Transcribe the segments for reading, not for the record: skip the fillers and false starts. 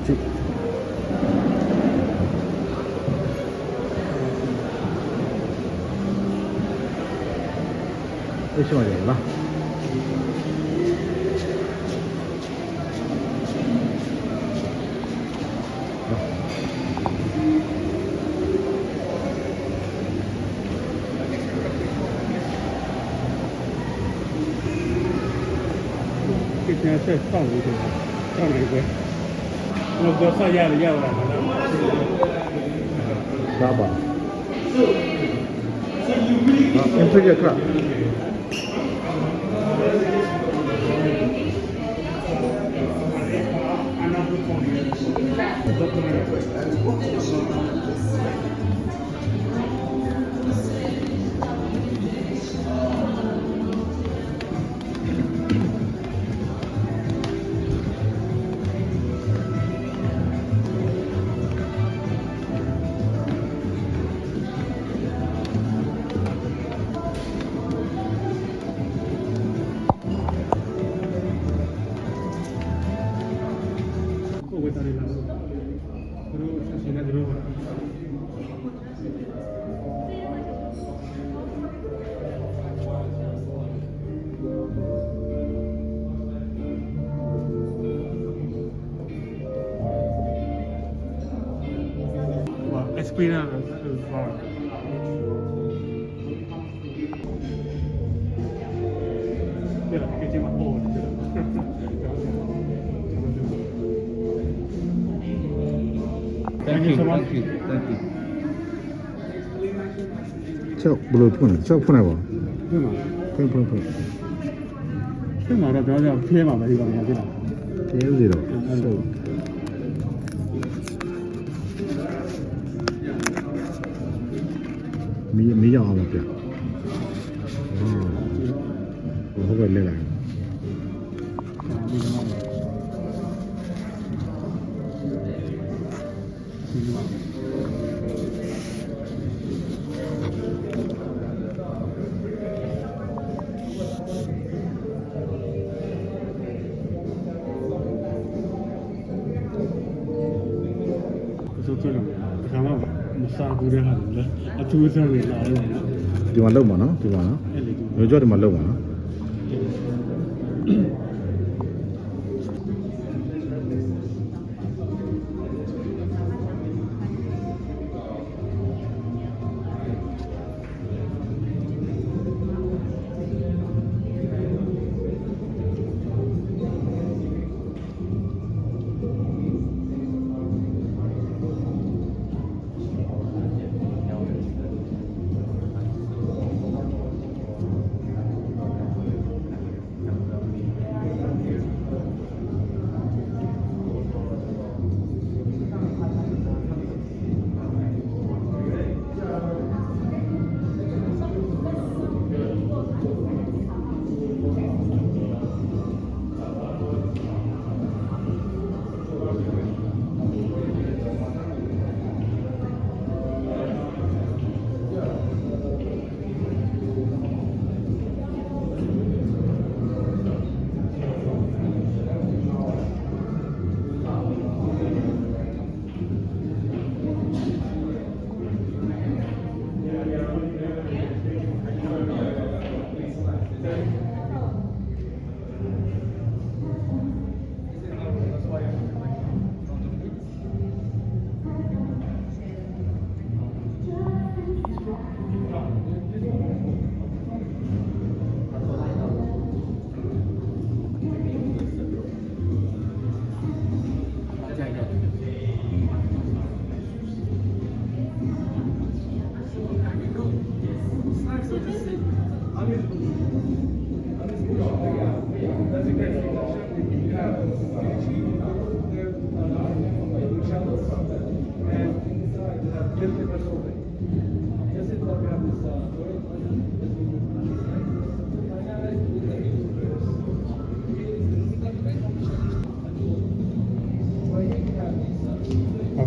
街。駅までやな。这天再上午点，上哪个？我哥上夜了，夜了。啥吧？Impress ka. Experience is far. Thank you so much. Thank you. 저 물을 푸네. 저 푸네 봐. 푸네. 푸네 라 내가 피해만 이거 아니라. 깨우지로. 미장 안 먹게. 그거 내가. 무사고를 하는데 두 사람이 나와요.ဒီမှာလောက်ပါနော်ဒီမှာနော်ရောကြောဒီမှာလောက်ပါနော်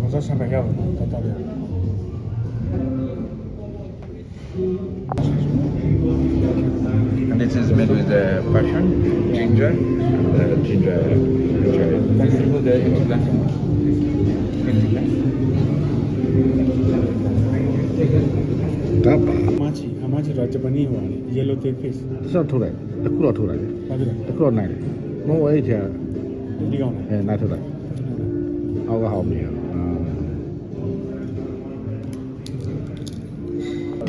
我这上面要的，在这里。 And this is made with passion, ginger, ginger. Thank you for the empty glass. Empty glass. ဒါပါ how much is Japanese one? Yellow tail fish. စထုတ်လိုက်တစ်ခုတော့ထုတ်လိုက် ဘာဖြစ်လဲ တစ်ခုတော့နိုင်တယ်မဟုတ်အဲ့ဒီချာ ဒီကောင်လား နားထုတ်လိုက်အောက်ကဟောင်းမြင်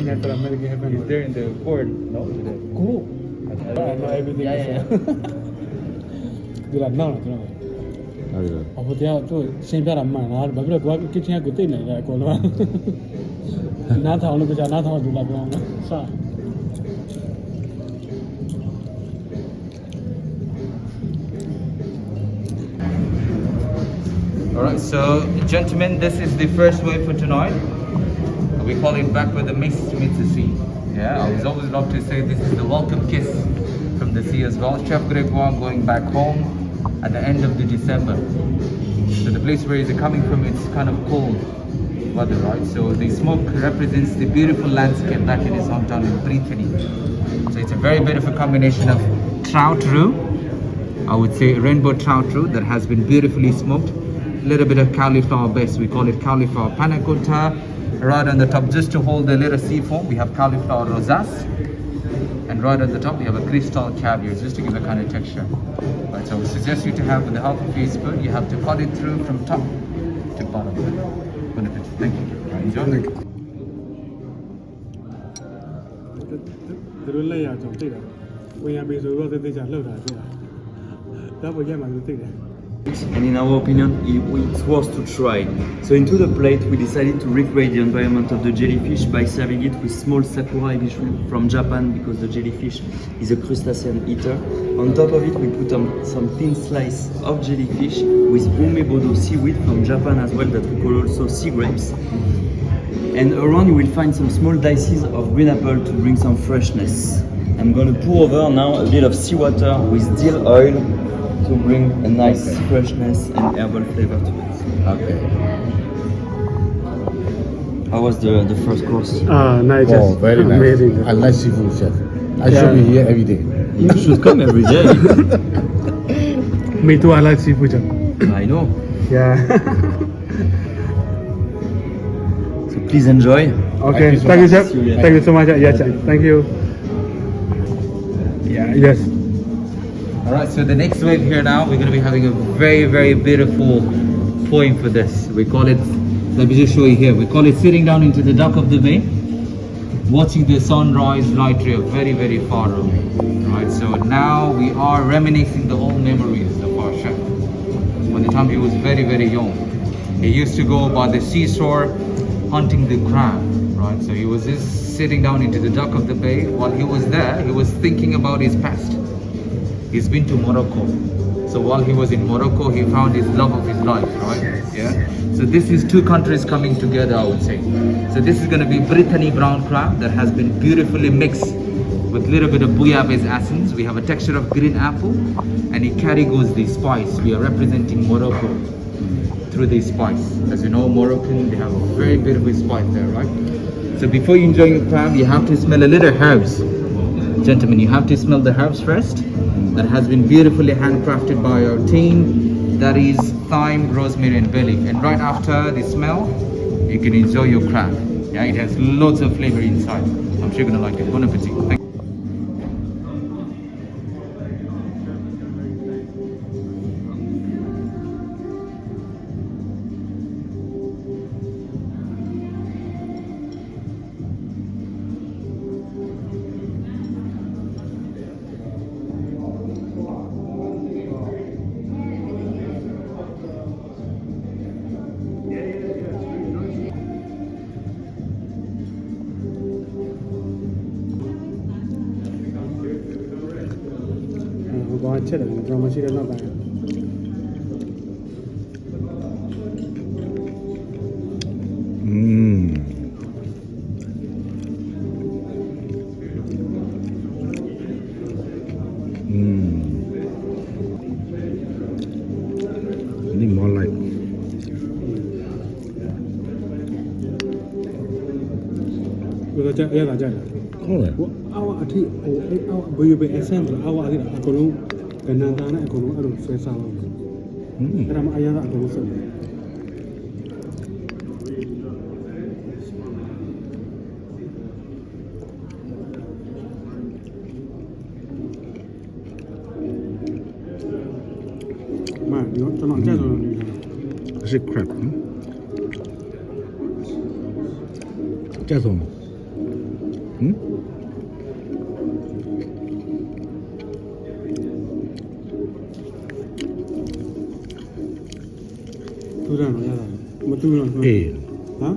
Natural American heaven. Is there in the board? No. Cool. I know everything. Yeah. ဒီလားနားလားကျွန်တော် ဟုတ်တယ် အဖေကသူရှင်းပြတာမှန်လားဘာဖြစ်လို့သူက kitchen ကိုသိနေတယ်အကုန်လုံးနားထောင်လို့ကြာနားထောင်လို့လာပြောင်းစ Alright, so gentlemen, this is the first wave for tonight. We call it back with the mist meets the sea. Yeah, I was always love to say this is the welcome kiss from the sea as well. Chef Gregoire going back home at the end of the December. So the place where he's coming from, it's kind of cold weather, right? So the smoke represents the beautiful landscape back in his hometown in Brittany. So it's a very beautiful combination of trout roux, I would say rainbow trout roux that has been beautifully smoked. A little bit of cauliflower base, we call it cauliflower panna cotta. Right on the top, just to hold the little sea foam, we have cauliflower rosace. And right on the top, we have a crystal caviar, just to give a kind of texture. Right, so we suggest you to have, with the help of your spoon, you have to cut it through from top to bottom. Benefit. Thank you. Enjoy. သူတို့လက်ရအောင်သိတယ်ဝင်ရပြီဆိုတော့သိချာလောက်တာသိတာတော့ဘယ်ရက်မှသူသိတယ် And in our opinion, it's worth to try. So into the plate, we decided to recreate the environment of the jellyfish by serving it with small sakura ebi shrimp from Japan, because the jellyfish is a crustacean eater. On top of it, we put some thin slice of jellyfish with umebodo seaweed from Japan as well, that we call also sea grapes. And around you will find some small dices of green apple to bring some freshness. I'm going to pour over now a bit of seawater with dill oil to bring a nice freshness and herbal flavor to it. Okay. How was the first course? nice Oh, very nice. amazing I like seafood, chef. I should be here every day. You should come every day. me too I like seafood I know. yeah So please enjoy. okay Thank you so thank you much. chef thank you so much yes thank you yeah yes Alright, so the next wave here now, we're going to be having a very, very beautiful poem for this. We call it, let me just show you here, we call it sitting down into the dock of the bay, watching the sunrise light ray very, very far away. Right, so now we are reminiscing the old memories of our chef. When the time he was very, very young, he used to go by the seashore hunting the crab. Right, so he was just sitting down into the dock of the bay. While he was there, he was thinking about his past. He's been to Morocco. So while he was in Morocco, he found his love of his life, right? Yeah. So this is two countries coming together, I would say. So this is going to be Brittany brown crab that has been beautifully mixed with a little bit of bouillabaisse essence. We have a texture of green apple, and it carries the spice. We are representing Morocco through the spice. As you know, Moroccan, they have a very beautiful spice there, right? So before you enjoy your crab, you have to smell a little herbs. Gentlemen, you have to smell the herbs first. That has been beautifully handcrafted by our team. That is thyme, rosemary and bay leaf. And right after the smell, you can enjoy your crab. Yeah, it has lots of flavor inside. I'm sure you're gonna like it. Bon appetit. Thank you. ဘာချက်တယ်ကျွန်တော်မရှိတဲ့နောက်ပိုင်း Need more like Because yeah, that's it. color. Our baby essence, our economic, and then economic, I don't say so. And I'm Ayana, I don't say. Man, you're not getting Is it crap? Just on. Hey. Huh?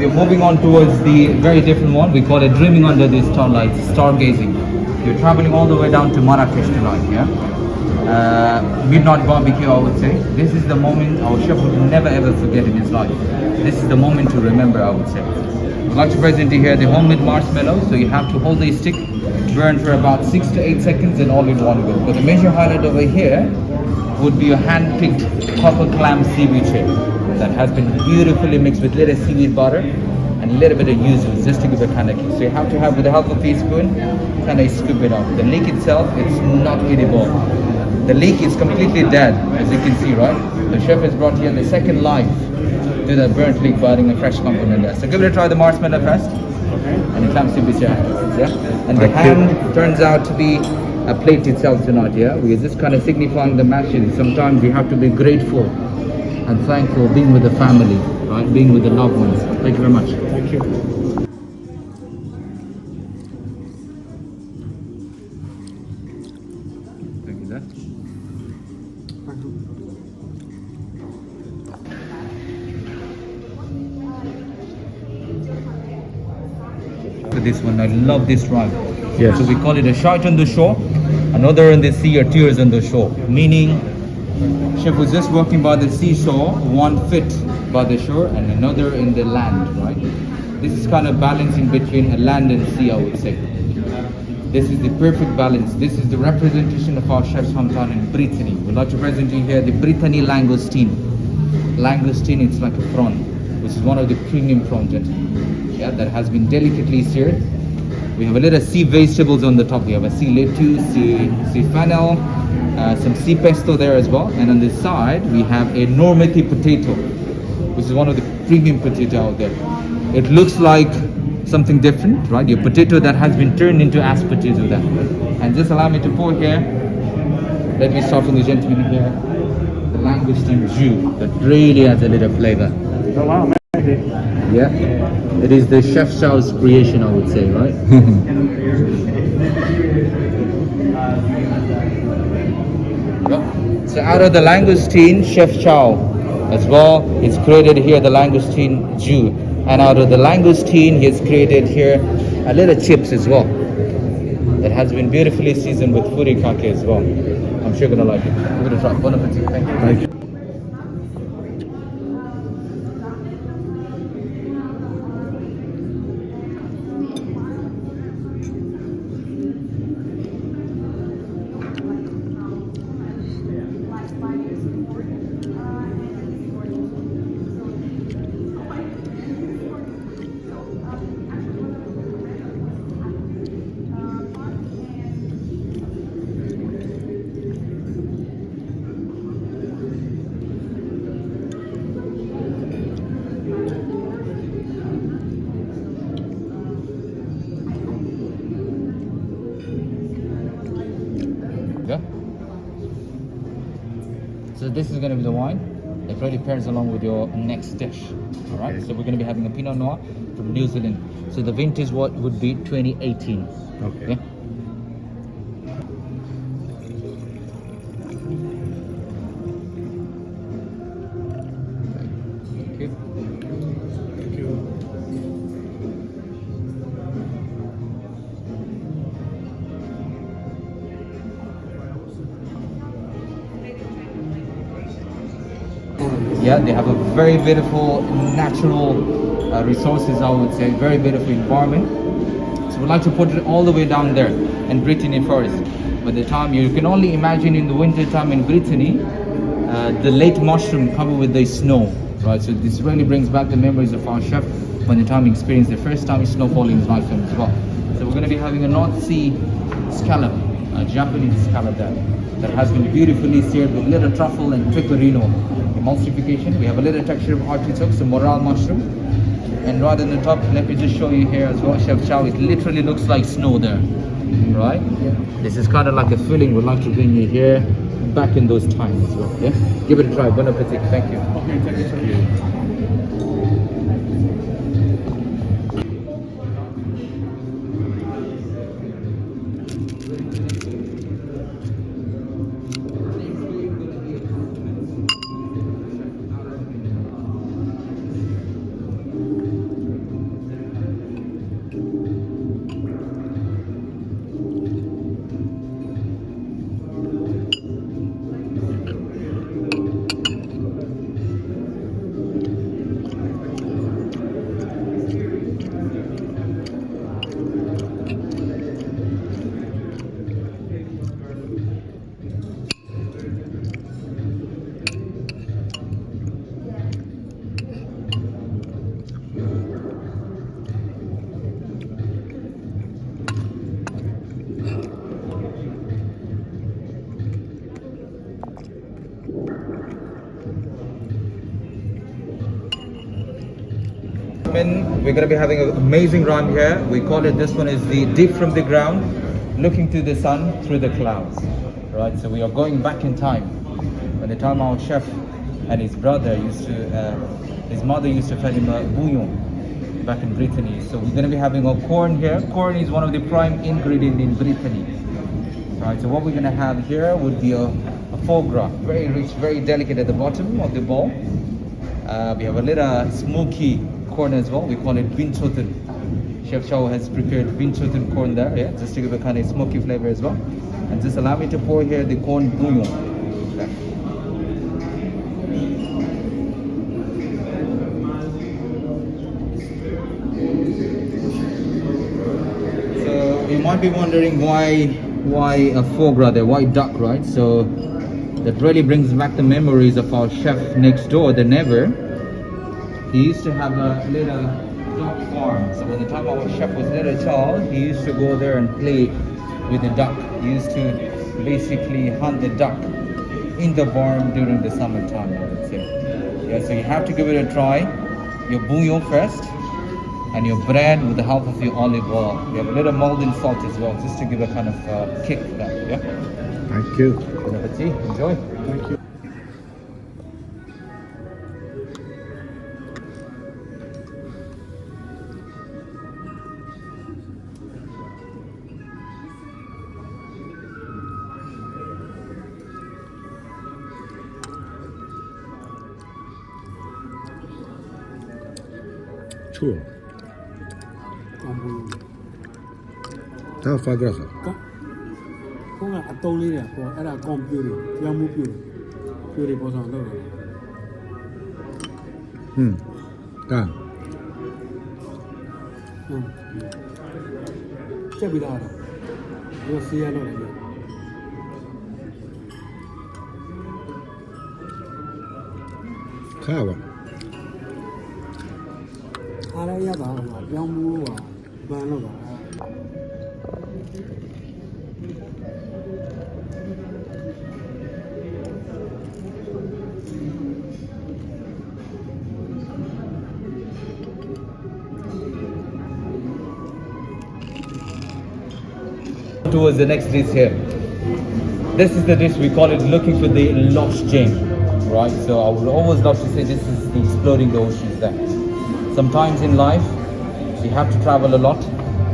We're moving on towards the very different one. We call it dreaming under the starlight, stargazing. You're traveling all the way down to Marrakesh tonight, yeah? Midnight barbecue, I would say. This is the moment our chef would never ever forget in his life. This is the moment to remember, I would say. I'd like to present you here the homemade marshmallow. So you have to hold the stick, burn for about 6 to 8 seconds and all in one go. But the major highlight over here would be a hand-picked copper clam seaweed shape that has been beautifully mixed with little seaweed butter and a little bit of yuzu just to give it kind of kick. So you have to have, with the help of a teaspoon, kind of scoop it off. The leek itself, it's not edible. The leek is completely dead, as you can see, right? The chef has brought here the second life to the burnt leek by adding a fresh component there. So give it a try, the marshmallow first. And it comes to be afterwards, yeah? And the hand turns out to be a plate itself tonight, yeah? We are just kind of signifying the message. Sometimes we have to be grateful and thankful, being with the family, right? Being with the loved ones. Thank you very much. Thank you. Thank you, sir. For this one, I love this rhyme. Yes. So we call it a shot on the shore, another in the sea, or tears on the shore. Meaning, chef was just walking by the seashore, one fit by the shore and another in the land, right? This is kind of balancing between a land and sea, I would say. This is the perfect balance. This is the representation of our chef's hometown in Brittany. We'd like to present you here the Brittany langoustine. Langoustine, it's like a prawn, which is one of the premium prawns, yeah, that has been delicately seared. We have a little sea vegetables on the top. We have a sea lettuce, sea fennel, some sea pesto there as well. And on the side, we have a Normandy potato, which is one of the premium potato out there. It looks like something different, right? Your potato that has been turned into ass potato there. And just allow me to pour here. Let me start from the gentleman here. The langoustine jus that really adds a little flavor. Oh wow, man. Yeah, it is the Chef Chow's creation, I would say, right? So out of the langoustine, Chef Chow as well, it's created here the langoustine jus. And out of the langoustine, he has created here a little chips as well. That has been beautifully seasoned with furikake as well. I'm sure you're gonna like it. Give it a try. Bon appetit. Thank you. Thank you. Yeah. So this is going to be the wine. It really pairs along with your next dish. All right. Okay. So we're going to be having a Pinot Noir from New Zealand. So the vintage what would be 2018. Okay. Yeah. Thank you. Thank you. Yeah, they have a very beautiful natural resources, I would say, very beautiful environment. So we'd like to put it all the way down there in Brittany Forest. By the time you can only imagine in the winter time in Brittany, the late mushroom covered with the snow, right? So this really brings back the memories of our chef when the time he experienced the first time snowfall in his lifetime as well. So we're going to be having a North Sea scallop, a Japanese scallop that has been beautifully seared with little truffle and pecorino emulsification. We have a little texture of artichoke, so morel mushroom. And right on the top, let me just show you here as well, Chef Chow, it literally looks like snow there, right? Yeah. This is kind of like a feeling we'd like to bring you here back in those times as well, yeah? Give it a try. Bon appetit. Thank you. Okay, thank you, sir. We're going to be having an amazing run here. We call it, this one is the deep from the ground, looking to the sun through the clouds. Right, so we are going back in time. By the time our chef and his brother used to, his mother used to feed him a bouillon back in Brittany. So we're going to be having a corn here. Corn is one of the prime ingredients in Brittany. Right, so what we're going to have here would be a foie gras, very rich, very delicate at the bottom of the bowl. We have a little smoky corn as well. We call it binchoten. Chef Chow has prepared binchoten corn there, yeah, just to give a kind of smoky flavor as well. And just allow me to pour here the corn bouillon. Okay. So you might be wondering why a foie gras there, why duck, right? So that really brings back the memories of our chef next door, the neighbor. He used to have a little duck farm. So when the time our chef was a little child, he used to go there and play with the duck. He used to basically hunt the duck in the barn during the summertime, I would say. Yeah, so you have to give it a try. Your bouillon first, and your bread with the help of your olive oil. We have a little molten salt as well, just to give a kind of kick to that. Yeah. Thank you. Bon appetit. Enjoy. Thank you. Sure. ကောင်းဘူး That's five grass. ကိုကအတုံးလေးတွေပေါ့အဲ့ဒါကွန်ပျူတာပြောင်းမှုပြူတွေပေါ်ဆောင်တော့တယ် Ah. ချက်ပြီးသားတော့ဒီစီရတော့လည်း Cow. အားရရတာကပြောင်းမှုကဘန်တော့တာ Towards the next dish here. This is the dish we call it looking for the lost gem, right? So I would always love to say this is the exploring the oceans there. Sometimes in life, you have to travel a lot.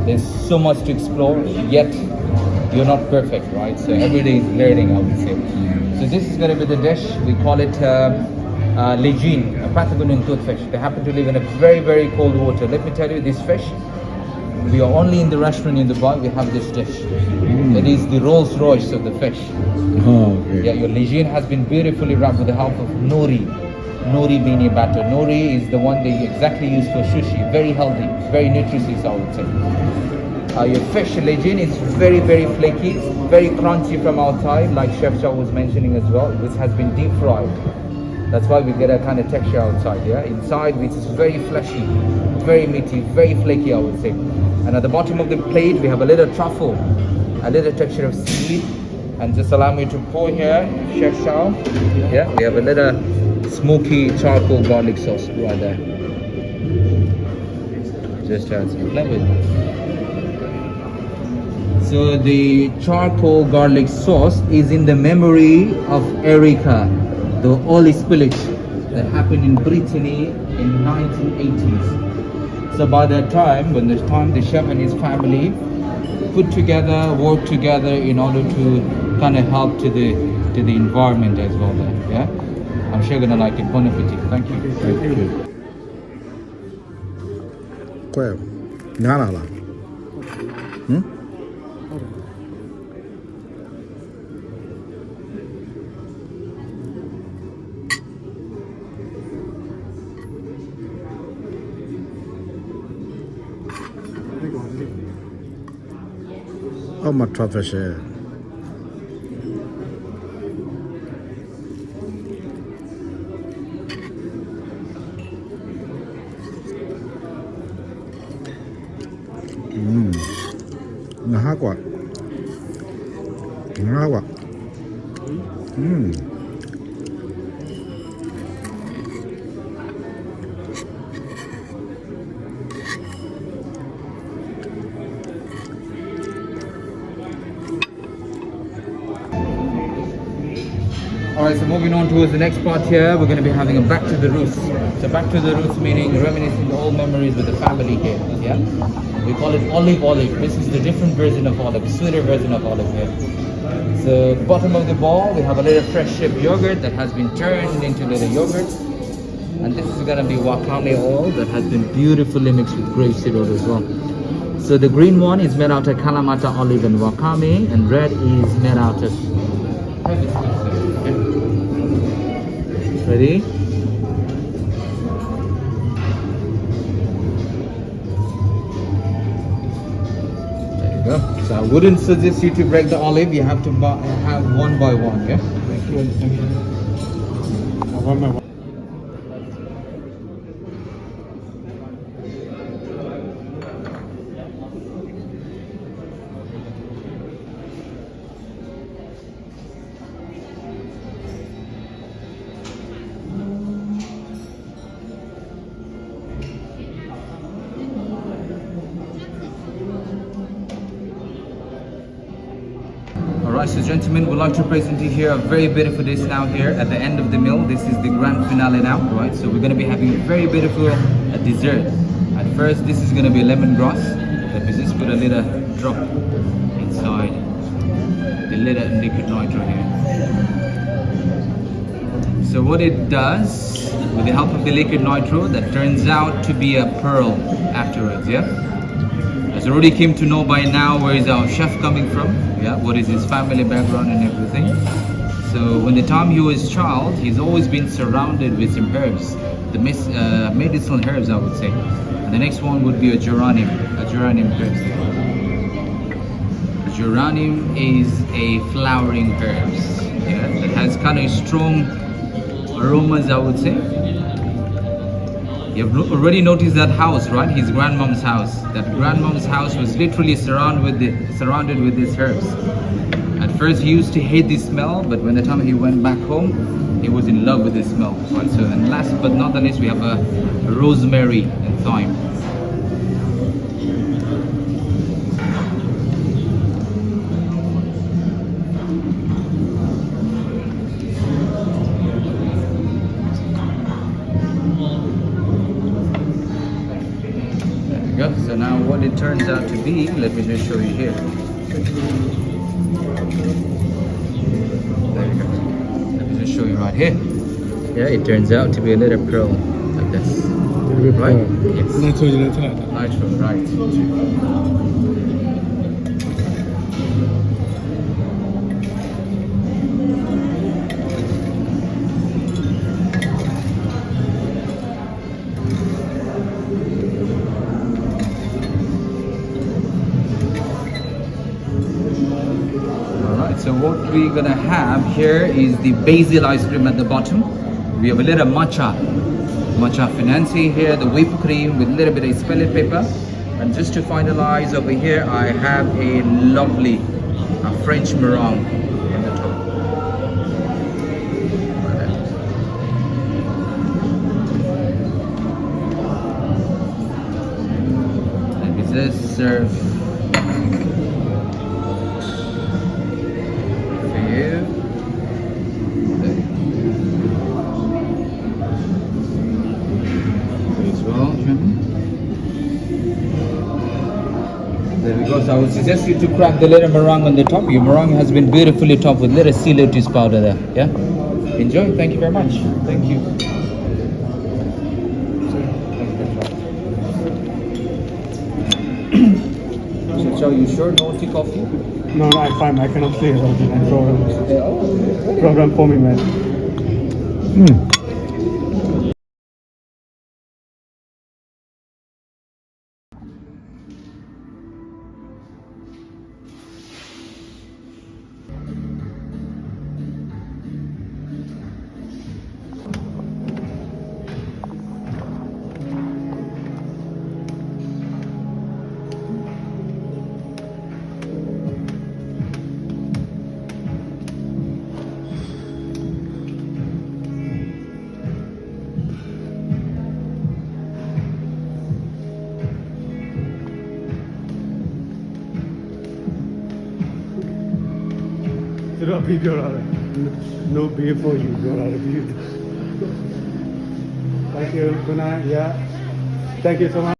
There's so much to explore, yet you're not perfect, right? So every day is learning, I would say. So this is going to be the dish. We call it legine, a Patagonian toothfish. They happen to live in a very, very cold water. Let me tell you, this fish, we are only in the restaurant in Dubai, we have this dish. It is the Rolls Royce of the fish. Oh, okay. Yeah, your legine has been beautifully wrapped with the help of nori. Nori beanie batter. Nori is the one they exactly use for sushi. Very healthy, very nutritious, I would say. Your fish legine is very, very flaky, very crunchy from outside, like Chef Shah was mentioning as well. This has been deep fried. That's why we get a kind of texture outside, yeah? Inside, which is very fleshy, very meaty, very flaky, I would say. And at the bottom of the plate, we have a little truffle, a little texture of seaweed. And just allow me to pour here, Chef Shah. Yeah, we have a little smoky charcoal garlic sauce right there. Just add some flavor. So the charcoal garlic sauce is in the memory of Erica, the oil spillage that happened in Brittany in 1980s. So by that time, when the chef and his family put together, worked together in order to kind of help to the environment as well there, yeah? I'm sure you're gonna like it. Bon appetit. Thank you. Thank you. Quail. Ngana la. အောက်မှာ traffic share ngã quả Alright, so moving on towards the next part here, we're going to be having a back to the roots. So back to the roots meaning reminiscing old memories with the family here, yeah? We call it olive. This is the different version of olive, sweeter version of olive here. So bottom of the bowl, we have a little fresh shaped yogurt that has been turned into little yogurt. And this is going to be wakame oil that has been beautifully mixed with grapeseed oil as well. So the green one is made out of Kalamata olive and wakame, and red is made out of... Ready? There you go. So I wouldn't suggest you to break the olive. You have to have one by one, yeah? Thank you. One by one. Alright, so gentlemen, we'd like to present you here a very beautiful dish now here at the end of the meal. This is the grand finale now, right? So we're going to be having a very beautiful dessert. At first, this is going to be lemongrass. Let me just put a little drop inside the little liquid nitro here. So what it does, with the help of the liquid nitro, that turns out to be a pearl afterwards, yeah? As already came to know by now where is our chef coming from, yeah? What is his family background and everything. So when the time he was child, he's always been surrounded with some herbs, the medicinal herbs, I would say. And the next one would be a geranium herb. A geranium is a flowering herbs, yeah? It has kind of strong aromas, I would say. You've already noticed that house, right? His grandmom's house. That grandmom's house was literally surrounded with these herbs. At first he used to hate the smell, but when the time he went back home, he was in love with the smell. Right? So, and last but not the least, we have a rosemary and thyme. So now what it turns out to be, let me just show you here. There you go. Let me just show you right here. Yeah, it turns out to be a little pearl like this. Right? Yes. Nitro, right. So what we're gonna have here is the basil ice cream at the bottom. We have a little matcha finance here, the whipped cream with a little bit of spellet pepper. And just to finalize over here, I have a lovely French meringue on the top. Let me just serve. There we go. So I would suggest you to crack the little meringue on the top. Your meringue has been beautifully topped with little sea lotus powder there. Yeah? Enjoy. Thank you very much. Thank you. So you sure no tea coffee? No, I'm fine. I cannot stay about the program for me, man. अभी भी हो रहा है no beer for you हो रहा है thank you good night yeah thank you so much